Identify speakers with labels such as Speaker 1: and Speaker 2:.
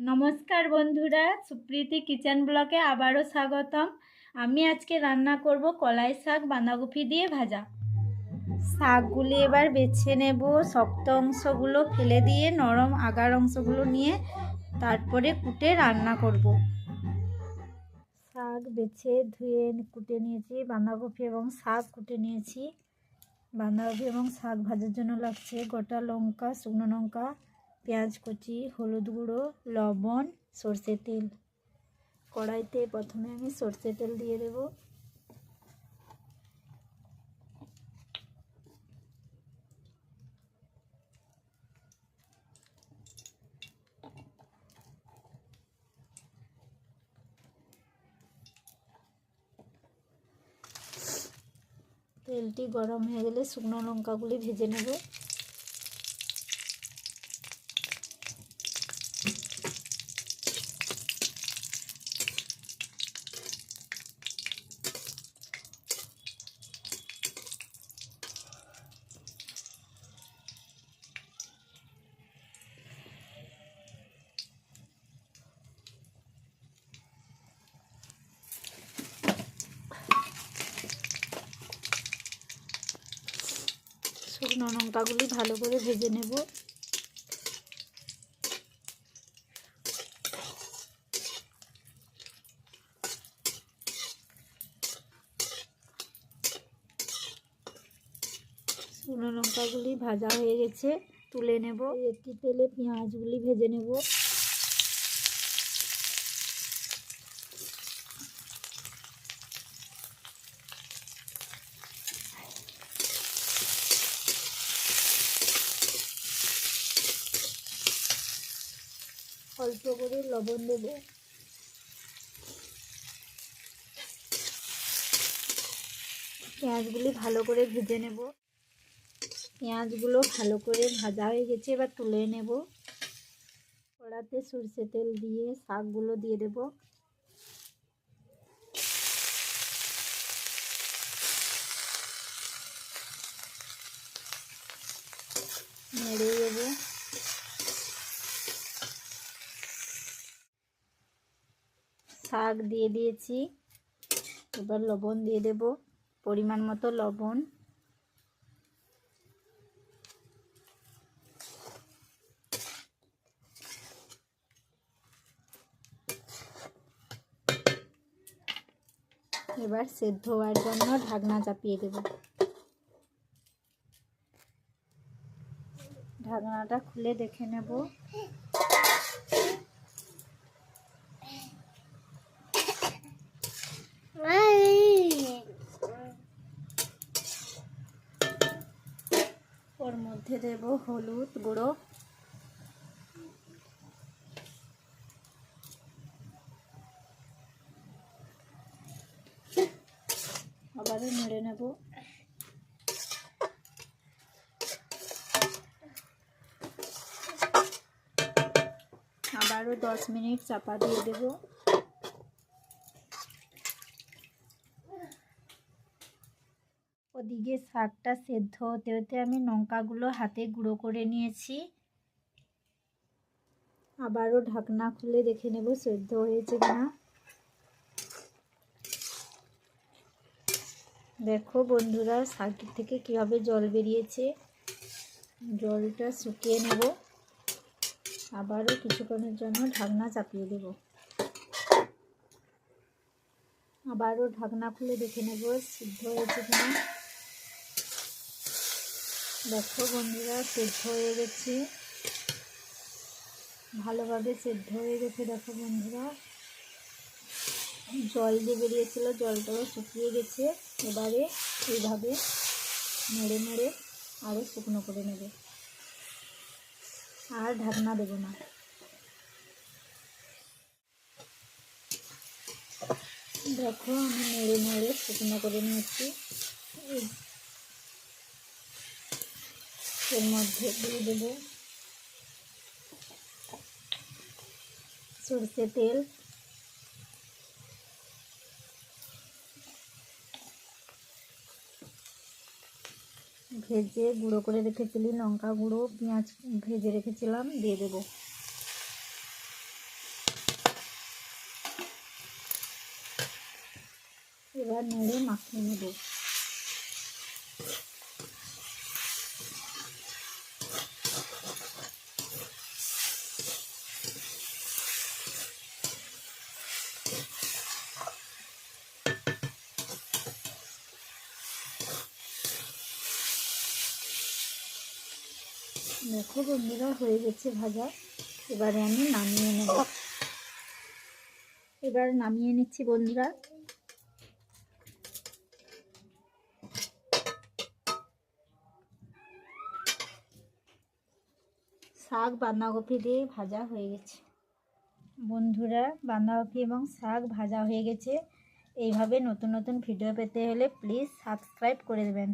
Speaker 1: নমস্কার বন্ধুরা, সুপ্রীতি কিচেন ব্লকে আবারও স্বাগতম। আমি আজকে রান্না করব কলাই শাক বাঁধাকপি দিয়ে ভাজা। শাকগুলি এবার বেছে নেব, শক্ত অংশগুলো ফেলে দিয়ে নরম আগার অংশগুলো নিয়ে তারপরে কুটে রান্না করব। শাক বেছে ধুয়ে কুটে নিয়েছি, বাঁধাকপি এবং শাক কুটে নিয়েছি। বাঁধাকপি এবং শাক ভাজার জন্য লাগছে গোটা লঙ্কা, শুকনো লঙ্কা, পেঁয়াজ কুচি, হলুদ গুঁড়ো, লবণ, সর্ষের তেল। কড়াইতে প্রথমে আমি সর্ষের তেল দিয়ে দেব। তেলটি গরম হয়ে গেলে শুকনো লঙ্কাগুলি ভেজে নেব। শুকনো লঙ্কাগুলি ভালো করে ভেজে নেব। শুকনো লঙ্কাগুলি ভাজা হয়ে গেছে, তুলে নেব। একটি তেলে পেঁয়াজগুলি ভেজে নেব। অল্প করে লবণ দেব। পেঁয়াজগুলি ভালো করে ভেজে নেব। পেঁয়াজগুলো ভালো করে ভাজা হয়ে গেছে, এবার তুলে নেব। কড়াতে সরষে তেল দিয়ে শাকগুলো দিয়ে দেব। নেড়ে দেব। শাক দিয়ে দিয়েছি, এবার লবণ দিয়ে দেব, পরিমাণ মতো লবণ। এবার সেদ্ধ হওয়ার জন্য ঢাকনা চাপিয়ে দেব। ঢাকনাটা খুলে দেখে নেব। ওর মধ্যে দেব হলুদ গুঁড়ো, আবারও নেড়ে নেব। আবারও 10 মিনিট চাপা দিয়ে দেব। ওদিকে শাকটা সেদ্ধ হতে হতে আমি লঙ্কাগুলো হাতে গুঁড়ো করে নিয়েছি। আবারও ঢাকনা খুলে দেখে নেব সেদ্ধ হয়েছে কিনা। দেখো বন্ধুরা, শাক থেকে কীভাবে জল বেরিয়েছে। জলটা শুকিয়ে নেব। আবারও কিছুক্ষণের জন্য ঢাকনা চাপিয়ে দেব। আবারও ঢাকনা খুলে দেখে নেব সিদ্ধ হয়েছে কিনা। দেখো বন্ধুরা, সেদ্ধ হয়ে গেছে, ভালোভাবে সেদ্ধ হয়ে গেছে। দেখো বন্ধুরা, জল যে বেরিয়েছিল জলটাও শুকিয়ে গেছে। এবারে এইভাবে নেড়ে নেড়ে আরও শুকনো করে নেব, আর ঢাকনা দেব না। দেখো আমি নেড়ে নেড়ে শুকনো করে নিয়েছি। এর মধ্যে দিয়ে দেব সরষে তেল, ভেজে গুঁড়ো করে রেখেছিলি লঙ্কা গুঁড়ো, পেঁয়াজ ভেজে রেখেছিলাম দিয়ে দেব। এবার নেড়ে মাখিয়ে নেব। দেখো বন্ধুরা হয়ে গেছে ভাজা। এবারে আমি নামিয়ে নেব। এবার নামিয়ে নিচ্ছি বন্ধুরা। শাক বাঁধাকপি দিয়ে ভাজা হয়ে গেছে। বন্ধুরা বাঁধাকপি এবং শাক ভাজা হয়ে গেছে। এইভাবে নতুন নতুন ভিডিও পেতে হলে প্লিজ সাবস্ক্রাইব করে দেবেন।